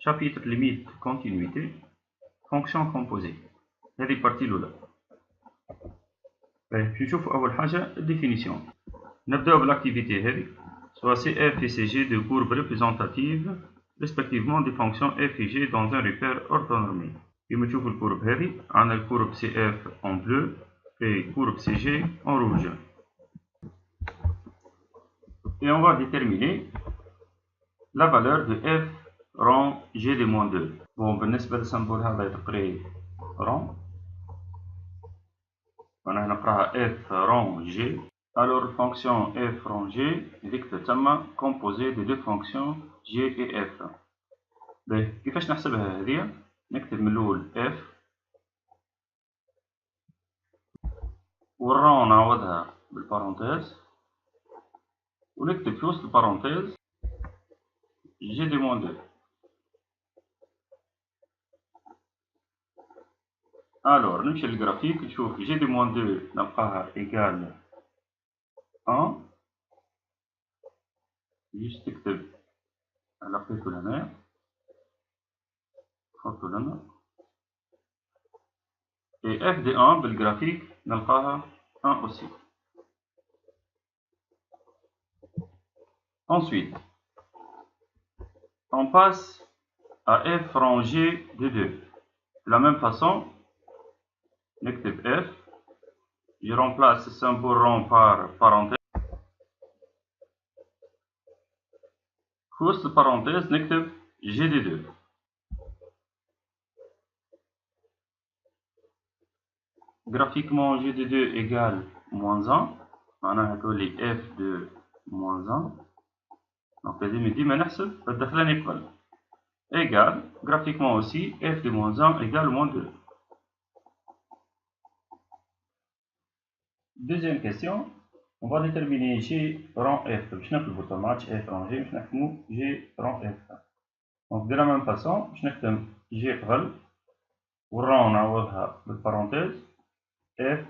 chapitre limite continuité fonction composée. هذه البارتي الأولى. باش نشوف أول حاجة الديفينيسيون. نبدأ بالأكتيفيتي هذه soit CF et CG de courbes représentatives respectivement des fonctions F et G dans un repère orthonormé. كما تشوفوا الكورب هذه عندنا الكورب CF en bleu et courbe CG en rouge. Et on va déterminer la valeur de F rang G de moins 2. Bon, بالنسبة للسمبول هذا يتقري rang. أنا نقراها F rang G. Alors, fonction F rang G est composée de deux fonctions G et F. كيفاش نحسبها هذه؟ نكتب من الأول F والران نعوضها بالبارونتيز ونكتب في وسط البارونتيز G دي موان 2. Alors نمشي للجرافيك نشوف G دي موان 2 نلقاها إيكال 1. جيست تكتب لقيتو لهنا نحطو لنا et F de 1 بالجرافيك نلقاها 1 aussi. Ensuite, on passe à F rangé de 2. De la même façon, نكتب F, je remplace le symbole rang par parenthèse. في وسط البارونتيز نكتب G de 2. Graphiquement, G de 2 égale moins 1. معناها تولي F de moins 1. Donc لازم ديما نحسب الدخلاني قبل. Égale, graphiquement aussi, F de moins 1 égale moins 2. Deuxième question, on va déterminer G rang F. باش نكتبو طماطش F rang G باش نحكمو G rang F. Donc de la même façon, باش نكتب G قبل والران نعوضها بالبارونتيز F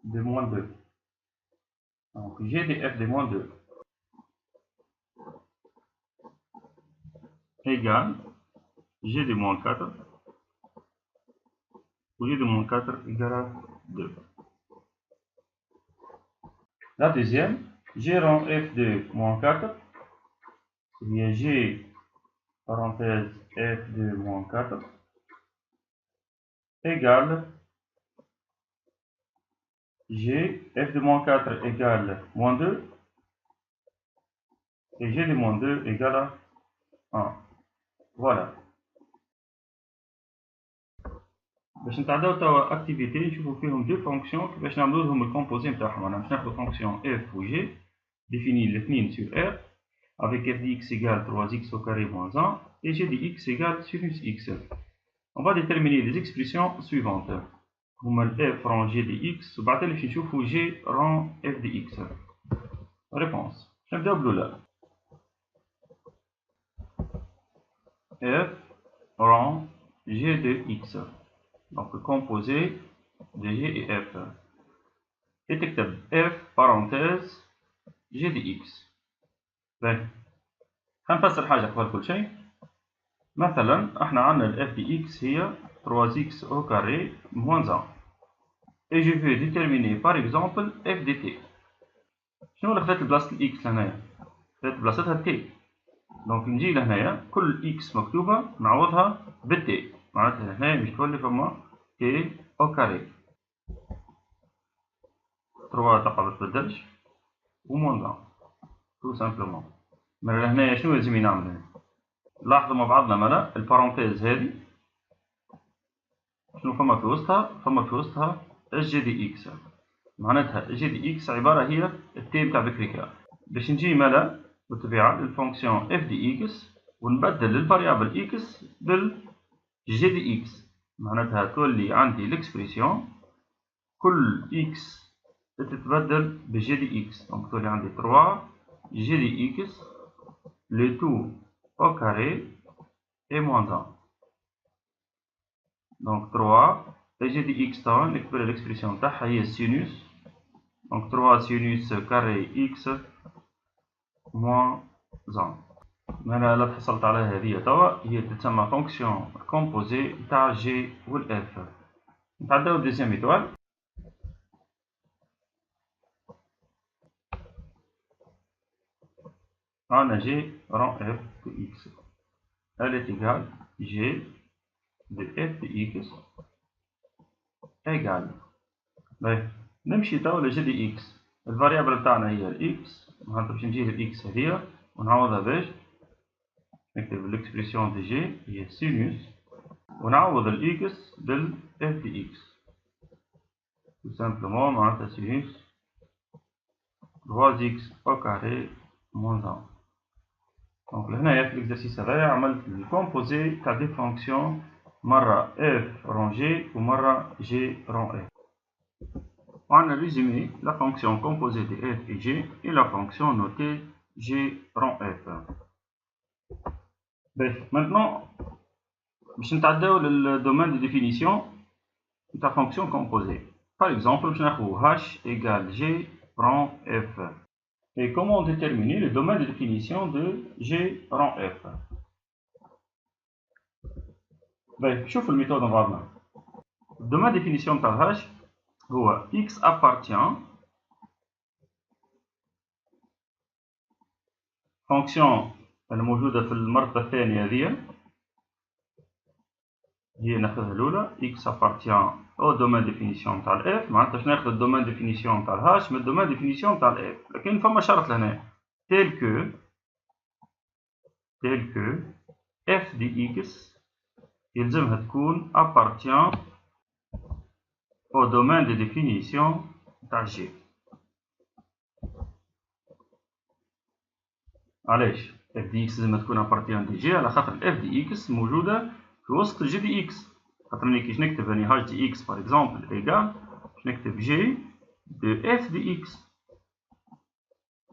de moins 2. Donc G de F de moins 2 égale G de moins 4 ou G de moins 4 égale à 2. La deuxième, G rang F de moins 4, c'est bien G parenthèse F de moins 4 égale G F de moins 4 égale moins 2 et G de moins 2 égale à 1. Voilà. باش نتعداو توا اكتيفيتي نشوفو فيهم دو فونكسيون كيفاش نعملو لهم الكومبوزي نتاعهم. انا باش ناخدو فونكسيون f و g définie الاثنين sur r avec f de x égale 3x au carré moins 1 et g de x égale sinus x. On va déterminer les expressions suivantes. هما f rang g de x وبعد تالي باش نشوفو g rang f de x. Réponse. باش نبداو بالأولى. f rang g de x. Donc composé de G et F. Et تكتب F parenthèse G de X. باهي. هنفسر حاجة قبل كل شيء. مثلا احنا عندنا ال F de X هي 3x au carré moins 1. Et je veux déterminer par exemple F de T. شنو اللي خذت بلاصة ال X لهنايا؟ خذت بلاصتها T. دونك نجي لهنايا كل X مكتوبة نعوضها بال T. معناتها هنا باش تولي فما T au carré 3 تقع متبدلش و moins 1 tout simplement. من لهنايا شنو لازم نعمل هنا؟ لاحظوا مع بعضنا مالا البارونتيز هذه شنو فما في وسطها؟ فما في وسطها G دي إكس. معناتها G دي إكس عبارة هي التي بتاع بكريكا. باش نجي مالا بالطبيعة للفونكسيون F دي إكس ونبدل الفاريابل إكس بال G دي إكس. معناتها تولي عندي الإكسبريسيون كل إكس تتبدل ب G دي إكس. دونك تولي عندي 3 G دي إكس le tout au carré et moins 1. Donc 3 et G دي إكس طبعا نكتب الإكسبريسيون تاعها هي السينوس. Donc 3 sinus carré X moins 1. أنا لا تحصلت على هذه توا، هي تتسمى فونكسيون كومبوزي تاع جي والاف. نتعداو دوزيام إيتوال. عندنا جي رون اف دو اكس elle est égale g de f de x égale. باهي نمشي توا لجي دي اكس. الفاريابل تاعنا هي الاكس، معناتها باش نجيب الاكس هذيا ونعوضها باش نكتب ليكسبرسيون دي جي هي سينوس ونعوض الاكس بالاف دي اكس. tout simplement معناتها سينوس 3x au carré moins 1. دونك لهنايا في الاكزرسيس هذايا عملت الكومبوزي تاع دي فونكسيون، مرة f رون جي ومرة g رون f. وعندنا ريزومي لا فونكسيون كومبوزي دي f et g et la fonction notée g rond f. باهي maintenant باش نتعداو للدومين دو ديفينيسيون تاع فونكسيون كومبوزي. par exemple باش ناخدو h égale g rond f. Et comment déterminer le domaine de définition de G rond F. Ben, شوف الميثود نظامنا. Le domaine de définition تاع H هو X appartient fonction الموجودة في المرتبة الثانية هذه هي ناخذها الأولى X appartient au domaine de définition تاع F. معناتها باش ناخذ الدومين ديفينيسيون تاع H من الدومين ديفينيسيون تاع F، لكن فما شرط لهنا tel que f دي x يلزمها تكون appartient au domaine de définition تاع G. علاش f دي x لازمها تكون appartient دي G؟ على خاطر f دي x موجودة في وسط G دي x. خاطر ملي كيش نكتب يعني h دي x par exemple égal باش نكتب G de f دي x.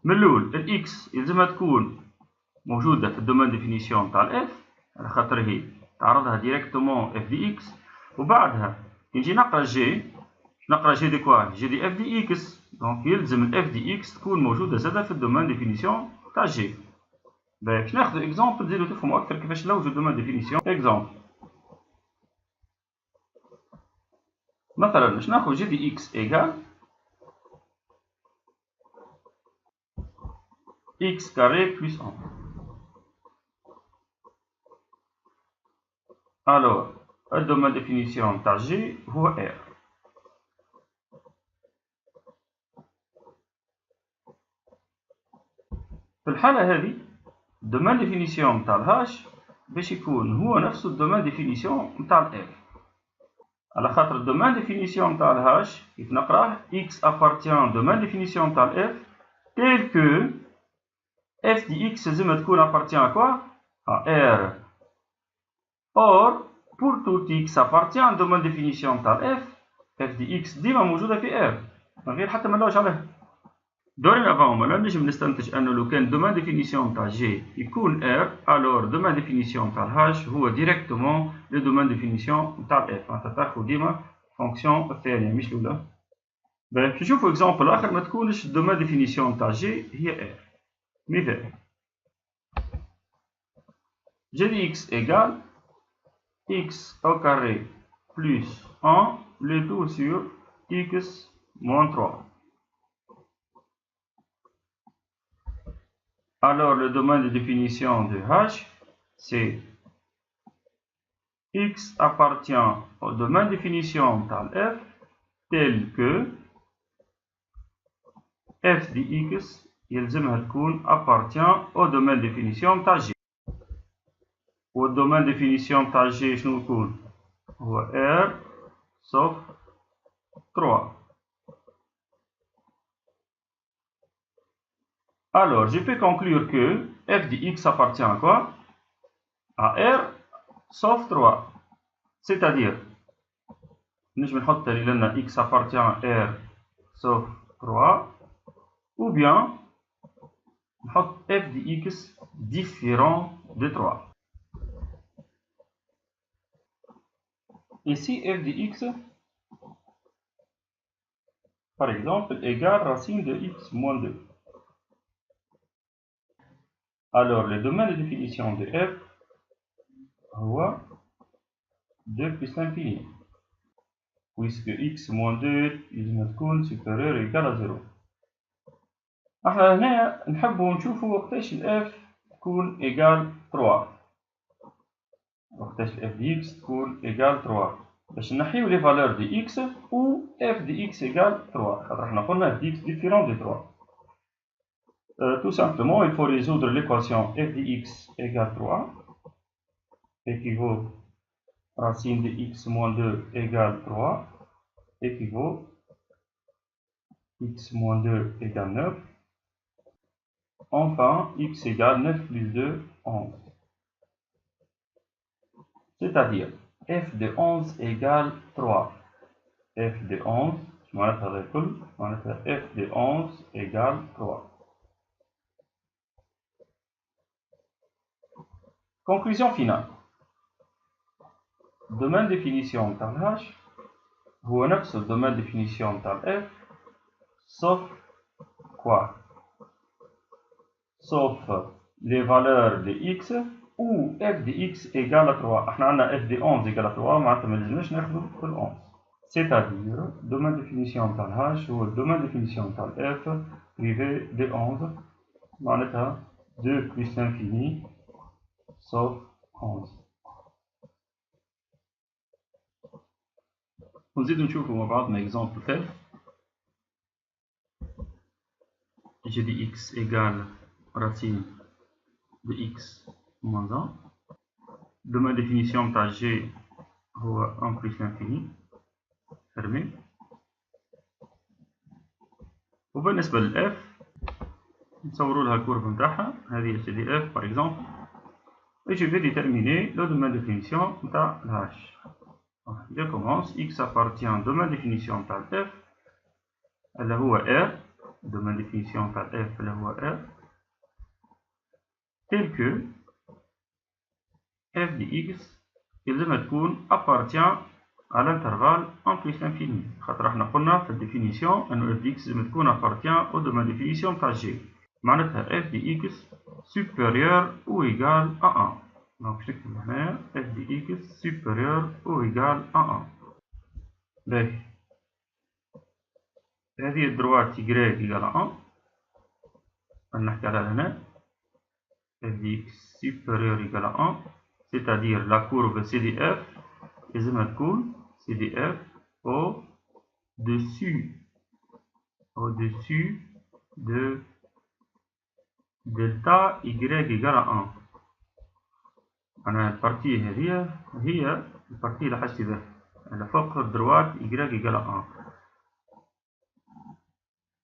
من الأول ال x يلزمها تكون موجودة في الدومين ديفينيسيون تاع ال f على خاطر هي تعرضها ديريكتومون f دي x. وبعدها كي نجي نقرا جي نقرا جي دي كوا جي دي اف دي اكس، دونك يلزم الاف دي اكس تكون موجوده زاده في الدومين ديفينيسيون تاع جي. باش ناخذ اكزومبل تزيدو تفهموا اكثر كيفاش نلوجو الدومين ديفينيسيون. اكزومبل مثلا باش ناخذ جي دي اكس ايغال اكس كاري بلس 1. الوغ الدومين ديفينيسيون تاع جي هو ار. في الحالة هذه الدومين ديفينيسيون تاع الهاش باش يكون هو نفسه الدومين ديفينيسيون تاع الاف، على خاطر الدومين ديفينيسيون تاع الهاش كيف نقراه x appartient دومين ديفينيسيون تاع الاف tel que f دي x لازمها تكون appartient كوا à r. or pour tout x appartient دومين ديفينيسيون تاع الاف f دي x ديما موجودة في r من غير حتى ما نلوج عليها. dorénavant ما نجم نستنتج انه لو كان دومين ديفينيسيون تاع جي يكون ار، الور دومين ديفينيسيون تاع الهاش هو ديريكتومون لو دومين ديفينيسيون تاع الاف. معناتها تاخذ ديما فونكسيون الثانيه مش الاولى. باش نشوفوا اكزومبل اخر ما تكونش الدومين ديفينيسيون تاع جي هي ار. مثال جي دي اكس ايغال اكس او كاري بلس 1 le tout sur x moins 3. Alors le domaine de définition de H c'est x appartient au domaine de définition تاع f tel que f دي x يلزمها تكون appartient au domaine de définition تاع g. والدومين ديفينيسيون تاع g شنو يكون؟ هو r sauf 3. Alors je peux conclure que f de x appartient à quoi? À r sauf 3. C'est-à-dire نجم نحط اللي لنا x appartient à r sauf 3 ou bien نحط f de x différent de 3. Ici f de x par exemple égale racine de x moins 2. Alors le domaine de définition de f هو 2 plus l'infini, puisque x moins 2 لازم تكون supérieur ou égal à 0. احنا هنا نحبوا نشوفوا وقتاش الاف تكون égal 3، وقتاش اف دي x تكون égal 3 باش نحيو لي فالور دي x و f دي x égal 3، خاطر احنا قلنا f دي x différent de 3. Tout simplement, il faut résoudre l'équation f de x égale 3 équivaut racine de x moins 2 égale 3 équivaut x moins 2 égale 9. Enfin, x égale 9 plus 2, 11. C'est-à-dire, f de 11 égale 3. f de 11, f de 11 égale 3. Conclusion finale. Domaine définition تاع h هو نفس الدومين définition تاع f sauf quoi? Sauf les valeurs de x ou f de x égale à 3. احنا عندنا f de 11 égale à 3 معناتها ما لازمناش ناخذوا ال 11. C'est-à-dire domaine définition تاع h هو domaine définition تاع f privé de 11 معناتها 2 plus l'infini sauf 11. نزيد نشوفوا مع بعض un exemple tel. J'ai dit x égale racine de x moins 1. Domaine définition تاع g هو 1 plus l'infini fermé. وبالنسبة لل f نصوروا لها الكورب نتاعها، هذه g دي f par exemple. Et je vais déterminer le domaine de définition نتاع h. Je commence, x appartient au domaine de définition نتاع f اللي هو r. domaine de définition نتاع f اللي هو r tel que f de x يلزم تكون appartient à l'intervalle 1 plus l'infini. خاطر احنا قلنا في الديفينيسيون انه f de x لازم تكون appartient au domaine de définition نتاع g. معناتها f de x supérieur ou égal à 1. Donc je نكتب هنا f de x supérieur ou égal à 1. باهي هذه الدروات y égal à 1 نحكي عليها هنا f de x supérieur égal à 1, c'est-à-dire la courbe CDF لازم تكون CDF au-dessus de delta y égal à 1. أنا البارتي هذه هي البارتي اللي حاجتي بها اللي فوق الدروات y égal à 1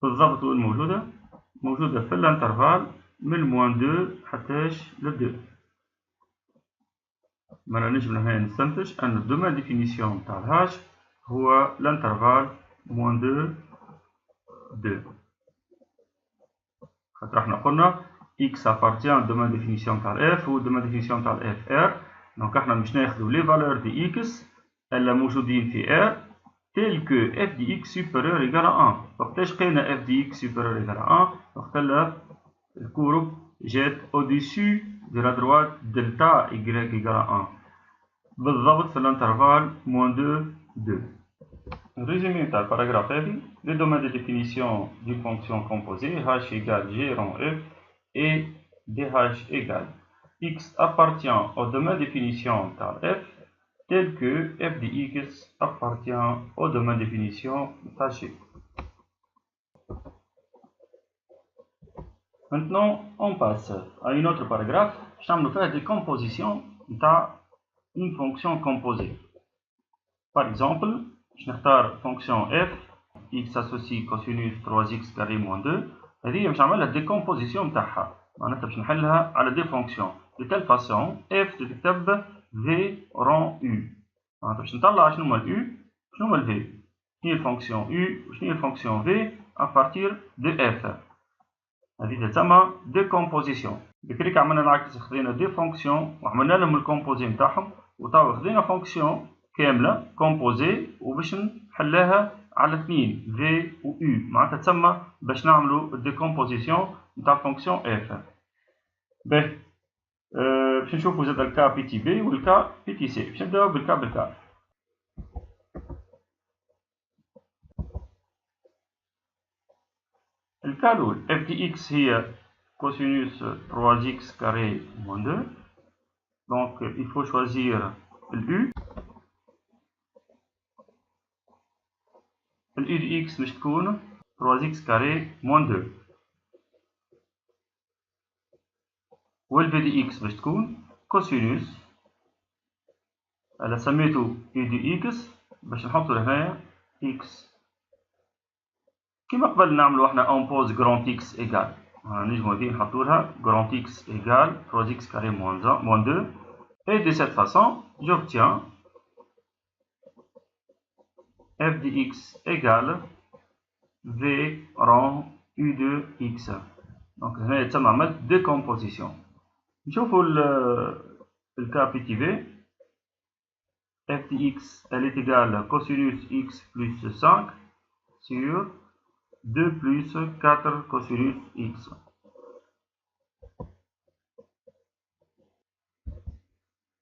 بالضبط. وين موجودة في الانترفال من موان 2 حتى ل 2. ما نجم هنا نستنتج أن الدومين ديفينيسيون تاع الهاش هو الانترفال موان 2 خاطر احنا قلنا x appartient au domaine de définition تاع f و domaine de définition تاع f r. دونك احنا باش ناخذوا لي فالور دي x اللي موجودين في r tel que f de x supérieur égal à 1. وقتاش لقينا f de x supérieur égal à 1 وقت الكورب جات au-dessus de la droite delta y égal à 1 بالضبط في الانترفال moins 2. Résumé تاع الباراغراف هذه les domaines de définition d'une fonction composée h égale g rond f et dh égale x appartient au domaine de définition تاع f tel que f de x appartient au domaine de définition تاع g. Maintenant, on passe à une autre paragraphe. Je vais faire des compositions dans une fonction composée. Par exemple, je vais faire la fonction f, x associe cosinus 3x carré moins 2. هذه باش نعمل لها décomposition نتاعها. معناتها باش نحلها على des fonctions. De telle façon, f تكتب v rond u. معناتها باش نطلع شنو هو ال u شنو هو ال v. شنو هي الفونكسيون u وشنو هي الفونكسيون v à partir de f. هذه تسمى ديكومبوزيسيون. بكريك عملنا العكس، خذينا دي فونكسيون وعملنا لهم الكومبوزي نتاعهم وتوا خذينا فونكسيون كامله كومبوزي وباش نحلها على اثنين في و u معناتها تسمى باش نعملوا الديكومبوزيسيون نتاع فونكسيون اف. باهي باش نشوفو زاد الكا بي تي بي والكا بي تي سي. باش نبداو بالكا. الكا الأول اف دي اكس هي كوسينوس 3 اكس كاري موان 2. دونك il faut choisir الU. الU دي اكس باش تكون 3 اكس كاري موان 2، والفي دي اكس باش تكون كوسينوس، انا سميتو يو دي اكس باش نحطو لهنايا اكس كيما قبل نعملو احنا اون بوز غرانت اكس ايكال، نجمو هذي نحطولها غرانت اكس ايكال 3 اكس كاري موان 2. Et de cette façon, j'obtiens f de x égale v rang u de x. Donc, هنا يتسمى عملت décomposition. نشوفوا ال cas petit v. f de x elle est égale cosinus x plus 5 sur 2 plus 4 cosinus x.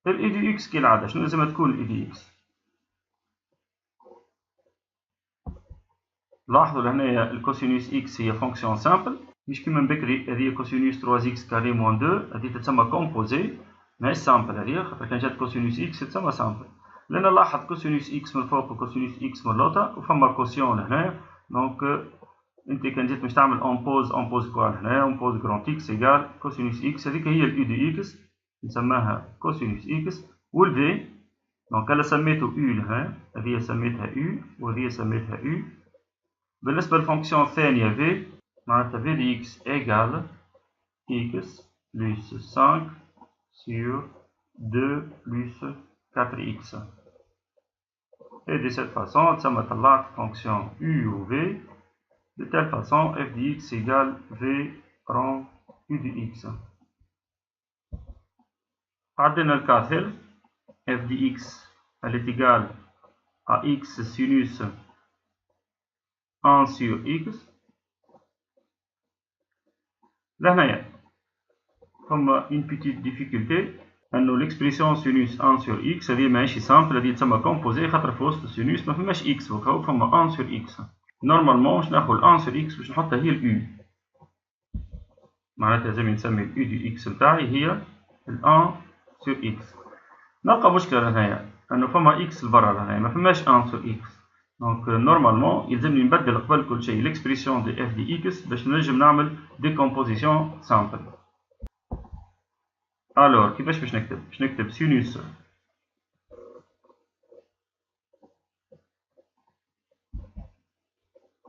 ال e de x كالعادة شنو لازم تكون ال e de x؟ لاحظوا لهنايا الكوسينوس اكس هي فونكسيون سامبل، مش كيما من بكري هذه كوسينوس 3 اكس كاري موان 2، هذه تتسمى كومبوزي ماهيش سامبل هذه، خاطر كان جات كوسينوس اكس تتسمى سامبل. لأن نلاحظ كوسينوس اكس من فوق وكوسينوس اكس من لوطا وفما كوسيون لهنا، دونك انت كان جيت باش تعمل اون بوز كوا هنا اون بوز غرانت اكس ايكال كوسينوس اكس، هذيك هي الاي دي اكس نسماها كوسينوس اكس، والفي دونك انا سميته يو لهنا، هذه سميتها يو وهذه سميتها يو. بالنسبة للفونكسيون الثانية v معناتها v de x égale x plus 5 sur 2 plus 4x. Et de cette façon, تسمى طلعت fonction u ou v. De telle façon, f de x égale v rang u de x. عندنا الكا ثالث f de x elle est égale à x sinus 1 sur x. لهنايا فما une petite difficulté انه l'expression sinus 1 sur x هذه ماهيش سامبل، هذه تسمى كومبوزي خاطر في وسط السينوس ما فماش x فوق، فما 1 sur x. نورمالمون باش ناخذ 1 sur x باش نحطها هي اليو، معناتها لازم نسمي اليو دي x نتاعي هي ال 1 sur x. نلقى مشكلة هنايا انه فما x لبرا هنايا ما فماش 1 sur x، دونك نورمالمون يلزمني نبدل قبل كل شيء l'expression دي f دي x باش نجم نعمل décomposition سامبل. الور كيفاش باش نكتب؟ باش نكتب سينوس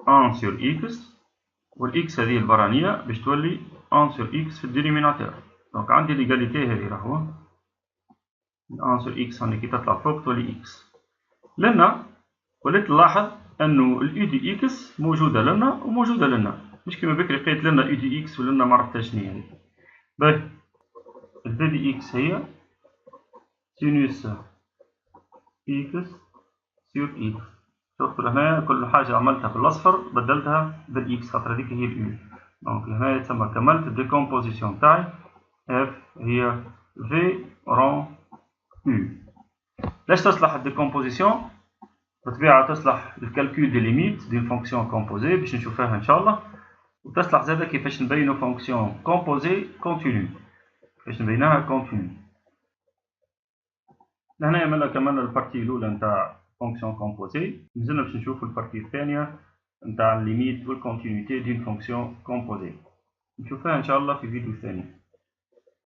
1 sur x، والاكس هذه البرانية باش تولي 1 sur x في الدينوميناتور. دونك عندي ليغاليتي هذه راهو 1 sur x هاني كي تطلع فوق تولي x. لنا وليت نلاحظ انه الاي دي اكس موجودة لنا وموجودة لنا، مش كيما بكري لقيت لنا اي دي اكس ولنا ما عرفتهاش شنو هي. باهي الفي دي اكس هي سينوس اكس سير اكس. شفتوا لهنا كل حاجة عملتها بالاصفر بدلتها بالاكس خاطر هذيك هي اليو. دونك هنا تسمى كملت الديكومبوزيسيون تاعي اف هي في رون يو. لاش تصلح الديكومبوزيسيون؟ بالطبيعة تصلح للكالكول دي ليميت دي فونكسيون كومبوزي باش نشوفها ان شاء الله، وتصلح زادا كيفاش نبينو فونكسيون كومبوزي كونتينيو، كيفاش نبيناها كونتينيو. لهنا عملنا كمان البارتي الأولى نتاع فونكسيون كومبوزي، مازلنا باش نشوفو البارتي الثانية نتاع الليميت والكونتينيتي دين فونكسيون كومبوزي، نشوفها إن شاء الله في فيديو ثاني.